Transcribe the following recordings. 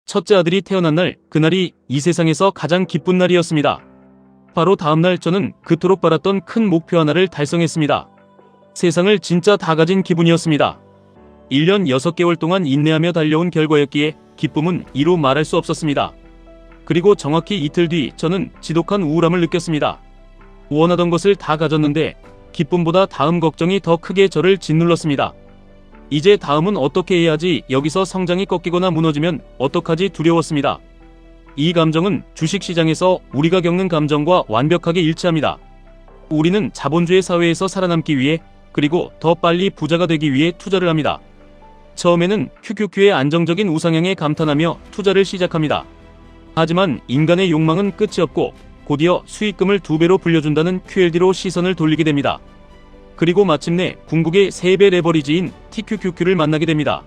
첫째 아들이 태어난 날, 그날이 이 세상에서 가장 기쁜 날이었습니다. 바로 다음날 저는 그토록 바랐던 큰 목표 하나를 달성했습니다. 세상을 진짜 다 가진 기분이었습니다. 1년 6개월 동안 인내하며 달려온 결과였기에 기쁨은 이루 말할 수 없었습니다. 그리고 정확히 이틀 뒤 저는 지독한 우울함을 느꼈습니다. 원하던 것을 다 가졌는데 기쁨보다 다음 걱정이 더 크게 저를 짓눌렀습니다. 이제 다음은 어떻게 해야지, 여기서 성장이 꺾이거나 무너지면 어떡하지 두려웠습니다. 이 감정은 주식시장에서 우리가 겪는 감정과 완벽하게 일치합니다. 우리는 자본주의 사회에서 살아남기 위해, 그리고 더 빨리 부자가 되기 위해 투자를 합니다. 처음에는 QQQ의 안정적인 우상향에 감탄하며 투자를 시작합니다. 하지만 인간의 욕망은 끝이 없고 곧이어 수익금을 2배로 불려준다는 QLD로 시선을 돌리게 됩니다. 그리고 마침내 궁극의 3배 레버리지인 TQQQ를 만나게 됩니다.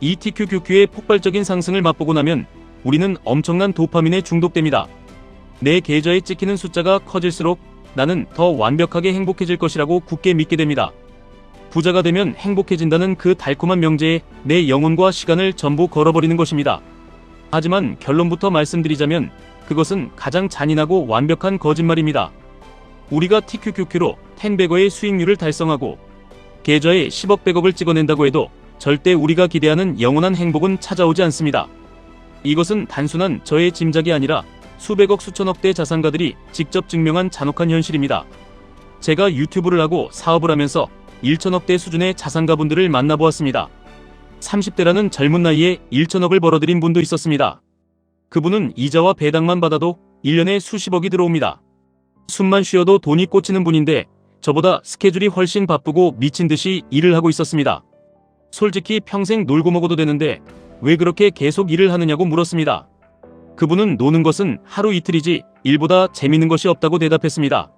이 TQQQ의 폭발적인 상승을 맛보고 나면 우리는 엄청난 도파민에 중독됩니다. 내 계좌에 찍히는 숫자가 커질수록 나는 더 완벽하게 행복해질 것이라고 굳게 믿게 됩니다. 부자가 되면 행복해진다는 그 달콤한 명제에 내 영혼과 시간을 전부 걸어버리는 것입니다. 하지만 결론부터 말씀드리자면 그것은 가장 잔인하고 완벽한 거짓말입니다. 우리가 TQQQ로 10배거의 수익률을 달성하고 계좌에 10억 100억을 찍어낸다고 해도 절대 우리가 기대하는 영원한 행복은 찾아오지 않습니다. 이것은 단순한 저의 짐작이 아니라 수백억 수천억대 자산가들이 직접 증명한 잔혹한 현실입니다. 제가 유튜브를 하고 사업을 하면서 1천억대 수준의 자산가분들을 만나보았습니다. 30대라는 젊은 나이에 1천억을 벌어들인 분도 있었습니다. 그분은 이자와 배당만 받아도 1년에 수십억이 들어옵니다. 숨만 쉬어도 돈이 꽂히는 분인데 저보다 스케줄이 훨씬 바쁘고 미친 듯이 일을 하고 있었습니다. 솔직히 평생 놀고 먹어도 되는데 왜 그렇게 계속 일을 하느냐고 물었습니다. 그분은 노는 것은 하루 이틀이지 일보다 재밌는 것이 없다고 대답했습니다.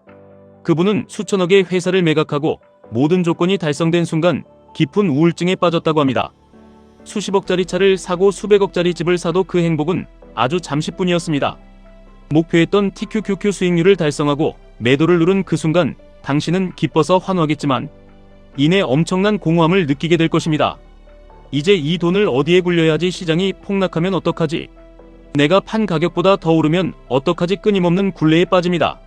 그분은 수천억의 회사를 매각하고 모든 조건이 달성된 순간 깊은 우울증에 빠졌다고 합니다. 수십억짜리 차를 사고 수백억짜리 집을 사도 그 행복은 아주 잠시뿐이었습니다. 목표했던 TQQQ 수익률을 달성하고 매도를 누른 그 순간 당신은 기뻐서 환호하겠지만 이내 엄청난 공허함을 느끼게 될 것입니다. 이제 이 돈을 어디에 굴려야지, 시장이 폭락하면 어떡하지, 내가 판 가격보다 더 오르면 어떡하지, 끊임없는 굴레에 빠집니다.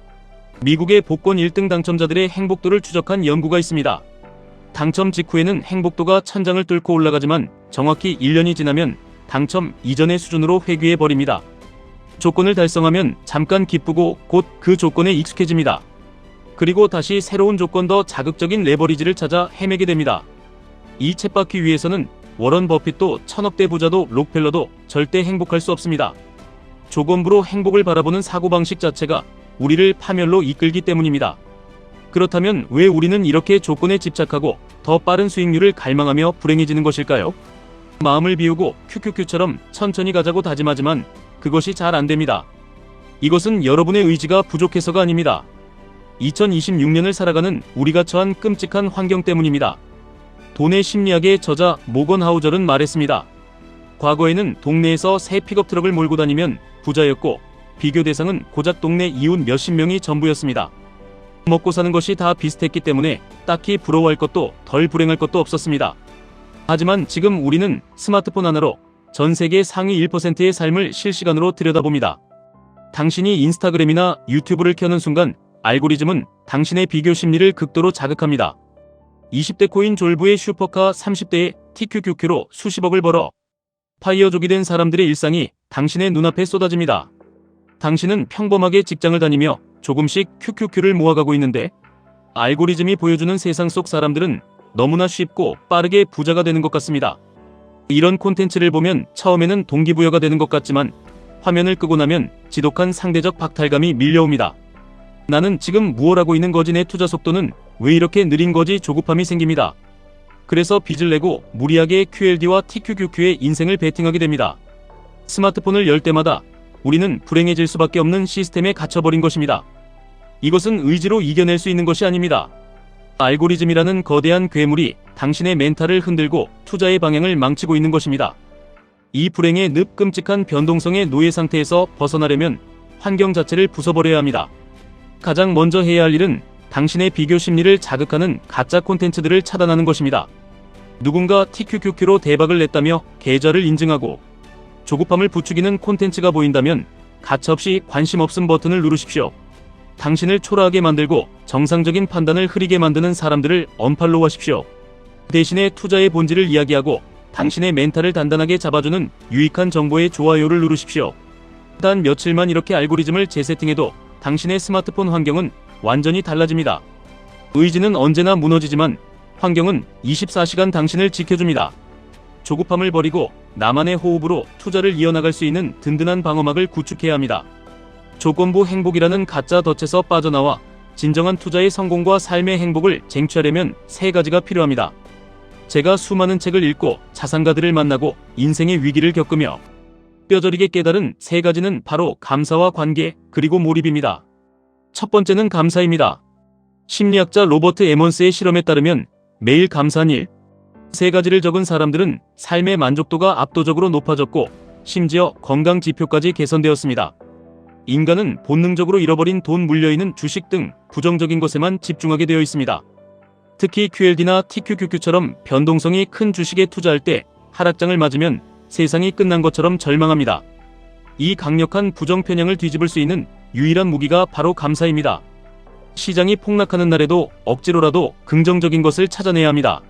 미국의 복권 1등 당첨자들의 행복도를 추적한 연구가 있습니다. 당첨 직후에는 행복도가 천장을 뚫고 올라가지만 정확히 1년이 지나면 당첨 이전의 수준으로 회귀해버립니다. 조건을 달성하면 잠깐 기쁘고 곧 그 조건에 익숙해집니다. 그리고 다시 새로운 조건, 더 자극적인 레버리지를 찾아 헤매게 됩니다. 이 쳇바퀴 위에서는 워런 버핏도 1000억대 부자도 록펠러도 절대 행복할 수 없습니다. 조건부로 행복을 바라보는 사고방식 자체가 우리를 파멸로 이끌기 때문입니다. 그렇다면 왜 우리는 이렇게 조건에 집착하고 더 빠른 수익률을 갈망하며 불행해지는 것일까요? 마음을 비우고 QQQ처럼 천천히 가자고 다짐하지만 그것이 잘 안됩니다. 이것은 여러분의 의지가 부족해서가 아닙니다. 2026년을 살아가는 우리가 처한 끔찍한 환경 때문입니다. 돈의 심리학의 저자 모건 하우절은 말했습니다. 과거에는 동네에서 새 픽업 트럭을 몰고 다니면 부자였고 비교 대상은 고작 동네 이웃 몇십 명이 전부였습니다. 먹고 사는 것이 다 비슷했기 때문에 딱히 부러워할 것도 덜 불행할 것도 없었습니다. 하지만 지금 우리는 스마트폰 하나로 전 세계 상위 1%의 삶을 실시간으로 들여다봅니다. 당신이 인스타그램이나 유튜브를 켜는 순간 알고리즘은 당신의 비교 심리를 극도로 자극합니다. 20대 코인 졸부의 슈퍼카, 30대의 TQQQ로 수십억을 벌어 파이어족이 된 사람들의 일상이 당신의 눈앞에 쏟아집니다. 당신은 평범하게 직장을 다니며 조금씩 QQQ를 모아가고 있는데 알고리즘이 보여주는 세상 속 사람들은 너무나 쉽고 빠르게 부자가 되는 것 같습니다. 이런 콘텐츠를 보면 처음에는 동기부여가 되는 것 같지만 화면을 끄고 나면 지독한 상대적 박탈감이 밀려옵니다. 나는 지금 무엇 하고 있는 거지, 내 투자 속도는 왜 이렇게 느린 거지, 조급함이 생깁니다. 그래서 빚을 내고 무리하게 QLD와 TQQQ의 인생을 베팅하게 됩니다. 스마트폰을 열 때마다 우리는 불행해질 수밖에 없는 시스템에 갇혀버린 것입니다. 이것은 의지로 이겨낼 수 있는 것이 아닙니다. 알고리즘이라는 거대한 괴물이 당신의 멘탈을 흔들고 투자의 방향을 망치고 있는 것입니다. 이 불행의 늪, 끔찍한 변동성의 노예 상태에서 벗어나려면 환경 자체를 부숴버려야 합니다. 가장 먼저 해야 할 일은 당신의 비교 심리를 자극하는 가짜 콘텐츠들을 차단하는 것입니다. 누군가 TQQQ로 대박을 냈다며 계좌를 인증하고 조급함을 부추기는 콘텐츠가 보인다면 가차없이 관심 없음 버튼을 누르십시오. 당신을 초라하게 만들고 정상적인 판단을 흐리게 만드는 사람들을 언팔로우하십시오. 대신에 투자의 본질을 이야기하고 당신의 멘탈을 단단하게 잡아주는 유익한 정보에 좋아요를 누르십시오. 단 며칠만 이렇게 알고리즘을 재세팅해도 당신의 스마트폰 환경은 완전히 달라집니다. 의지는 언제나 무너지지만 환경은 24시간 당신을 지켜줍니다. 조급함을 버리고 나만의 호흡으로 투자를 이어나갈 수 있는 든든한 방어막을 구축해야 합니다. 조건부 행복이라는 가짜 덫에서 빠져나와 진정한 투자의 성공과 삶의 행복을 쟁취하려면 3가지가 필요합니다. 제가 수많은 책을 읽고 자산가들을 만나고 인생의 위기를 겪으며 뼈저리게 깨달은 3가지는 바로 감사와 관계, 그리고 몰입입니다. 첫 번째는 감사입니다. 심리학자 로버트 에먼스의 실험에 따르면 매일 감사한 일 3가지를 적은 사람들은 삶의 만족도가 압도적으로 높아졌고 심지어 건강 지표까지 개선되었습니다. 인간은 본능적으로 잃어버린 돈, 물려있는 주식 등 부정적인 것에만 집중하게 되어 있습니다. 특히 QLD나 TQQQ처럼 변동성이 큰 주식에 투자할 때 하락장을 맞으면 세상이 끝난 것처럼 절망합니다. 이 강력한 부정 편향을 뒤집을 수 있는 유일한 무기가 바로 감사입니다. 시장이 폭락하는 날에도 억지로라도 긍정적인 것을 찾아내야 합니다.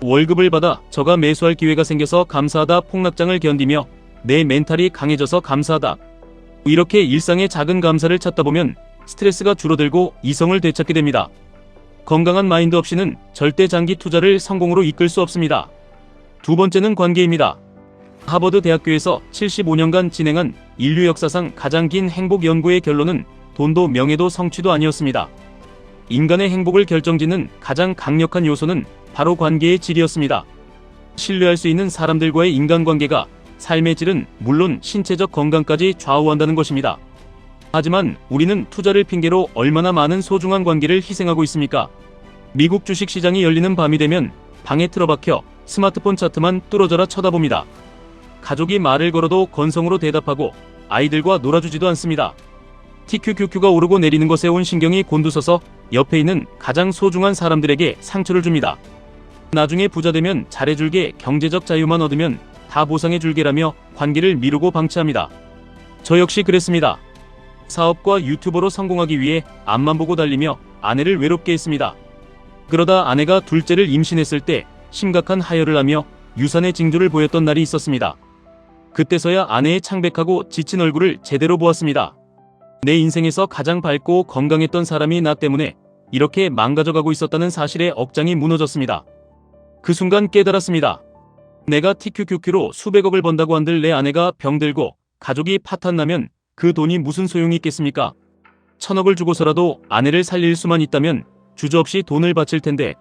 월급을 받아 저가 매수할 기회가 생겨서 감사하다, 폭락장을 견디며 내 멘탈이 강해져서 감사하다. 이렇게 일상의 작은 감사를 찾다 보면 스트레스가 줄어들고 이성을 되찾게 됩니다. 건강한 마인드 없이는 절대 장기 투자를 성공으로 이끌 수 없습니다. 두 번째는 관계입니다. 하버드 대학교에서 75년간 진행한 인류 역사상 가장 긴 행복 연구의 결론은 돈도 명예도 성취도 아니었습니다. 인간의 행복을 결정짓는 가장 강력한 요소는 바로 관계의 질이었습니다. 신뢰할 수 있는 사람들과의 인간관계가 삶의 질은 물론 신체적 건강까지 좌우한다는 것입니다. 하지만 우리는 투자를 핑계로 얼마나 많은 소중한 관계를 희생하고 있습니까? 미국 주식시장이 열리는 밤이 되면 방에 틀어박혀 스마트폰 차트만 뚫어져라 쳐다봅니다. 가족이 말을 걸어도 건성으로 대답하고 아이들과 놀아주지도 않습니다. TQQQ가 오르고 내리는 것에 온 신경이 곤두서서 옆에 있는 가장 소중한 사람들에게 상처를 줍니다. 나중에 부자 되면 잘해줄게, 경제적 자유만 얻으면 다 보상해줄게라며 관계를 미루고 방치합니다. 저 역시 그랬습니다. 사업과 유튜버로 성공하기 위해 앞만 보고 달리며 아내를 외롭게 했습니다. 그러다 아내가 둘째를 임신했을 때 심각한 하혈을 하며 유산의 징조를 보였던 날이 있었습니다. 그때서야 아내의 창백하고 지친 얼굴을 제대로 보았습니다. 내 인생에서 가장 밝고 건강했던 사람이 나 때문에 이렇게 망가져가고 있었다는 사실에 억장이 무너졌습니다. 그 순간 깨달았습니다. 내가 TQQQ로 수백억을 번다고 한들 내 아내가 병들고 가족이 파탄나면 그 돈이 무슨 소용이 있겠습니까? 1000억을 주고서라도 아내를 살릴 수만 있다면 주저없이 돈을 바칠 텐데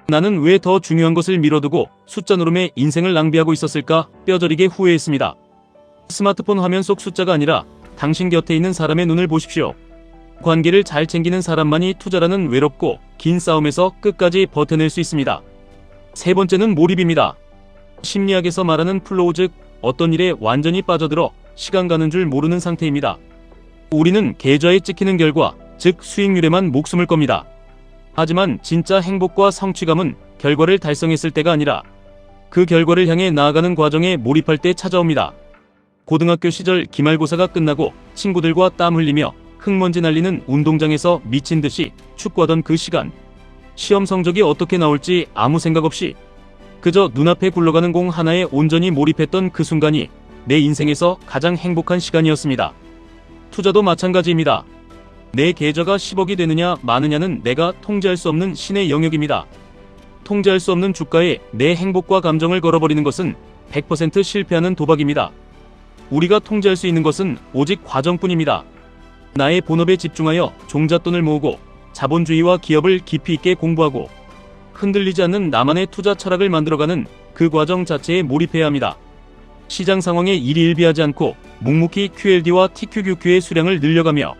나는 왜 더 중요한 것을 미뤄두고 숫자 노름에 인생을 낭비하고 있었을까 뼈저리게 후회했습니다. 스마트폰 화면 속 숫자가 아니라 당신 곁에 있는 사람의 눈을 보십시오. 관계를 잘 챙기는 사람만이 투자라는 외롭고 긴 싸움에서 끝까지 버텨낼 수 있습니다. 세 번째는 몰입입니다. 심리학에서 말하는 플로우, 즉 어떤 일에 완전히 빠져들어 시간 가는 줄 모르는 상태입니다. 우리는 계좌에 찍히는 결과, 즉 수익률에만 목숨을 겁니다. 하지만 진짜 행복과 성취감은 결과를 달성했을 때가 아니라 그 결과를 향해 나아가는 과정에 몰입할 때 찾아옵니다. 고등학교 시절 기말고사가 끝나고 친구들과 땀 흘리며 흙먼지 날리는 운동장에서 미친 듯이 축구하던 그 시간. 시험 성적이 어떻게 나올지 아무 생각 없이 그저 눈앞에 굴러가는 공 하나에 온전히 몰입했던 그 순간이 내 인생에서 가장 행복한 시간이었습니다. 투자도 마찬가지입니다. 내 계좌가 10억이 되느냐 마느냐는 내가 통제할 수 없는 신의 영역입니다. 통제할 수 없는 주가에 내 행복과 감정을 걸어버리는 것은 100% 실패하는 도박입니다. 우리가 통제할 수 있는 것은 오직 과정뿐입니다. 나의 본업에 집중하여 종잣돈을 모으고 자본주의와 기업을 깊이 있게 공부하고 흔들리지 않는 나만의 투자 철학을 만들어가는 그 과정 자체에 몰입해야 합니다. 시장 상황에 일희일비하지 않고 묵묵히 QLD와 TQQQ의 수량을 늘려가며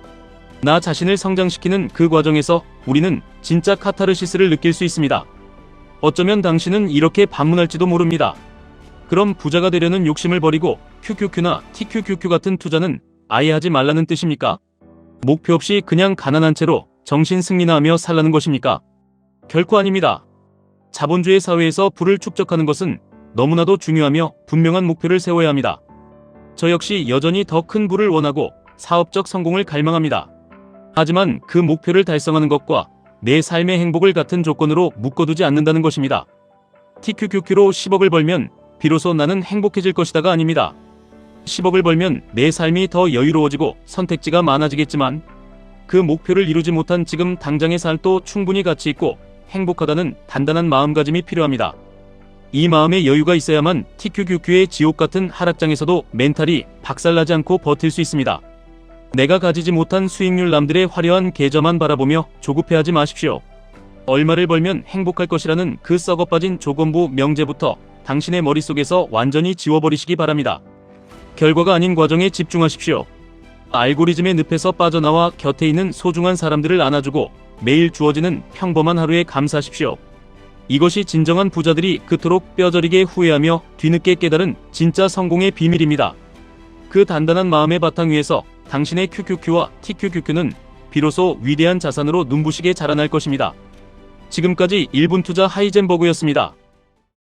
나 자신을 성장시키는 그 과정에서 우리는 진짜 카타르시스를 느낄 수 있습니다. 어쩌면 당신은 이렇게 반문할지도 모릅니다. 그럼 부자가 되려는 욕심을 버리고 QQQ나 TQQQ 같은 투자는 아예 하지 말라는 뜻입니까? 목표 없이 그냥 가난한 채로 정신 승리나 하며 살라는 것입니까? 결코 아닙니다. 자본주의 사회에서 부를 축적하는 것은 너무나도 중요하며 분명한 목표를 세워야 합니다. 저 역시 여전히 더 큰 부를 원하고 사업적 성공을 갈망합니다. 하지만 그 목표를 달성하는 것과 내 삶의 행복을 같은 조건으로 묶어두지 않는다는 것입니다. TQQQ로 10억을 벌면 비로소 나는 행복해질 것이다가 아닙니다. 10억을 벌면 내 삶이 더 여유로워지고 선택지가 많아지겠지만 그 목표를 이루지 못한 지금 당장의 삶도 충분히 가치 있고 행복하다는 단단한 마음가짐이 필요합니다. 이 마음의 여유가 있어야만 TQQQ의 지옥 같은 하락장에서도 멘탈이 박살나지 않고 버틸 수 있습니다. 내가 가지지 못한 수익률 남들의 화려한 계좌만 바라보며 조급해하지 마십시오. 얼마를 벌면 행복할 것이라는 그 썩어빠진 조건부 명제부터 당신의 머릿속에서 완전히 지워버리시기 바랍니다. 결과가 아닌 과정에 집중하십시오. 알고리즘의 늪에서 빠져나와 곁에 있는 소중한 사람들을 안아주고 매일 주어지는 평범한 하루에 감사하십시오. 이것이 진정한 부자들이 그토록 뼈저리게 후회하며 뒤늦게 깨달은 진짜 성공의 비밀입니다. 그 단단한 마음의 바탕 위에서 당신의 QQQ와 TQQQ는 비로소 위대한 자산으로 눈부시게 자라날 것입니다. 지금까지 1분 투자 하이젠버그였습니다.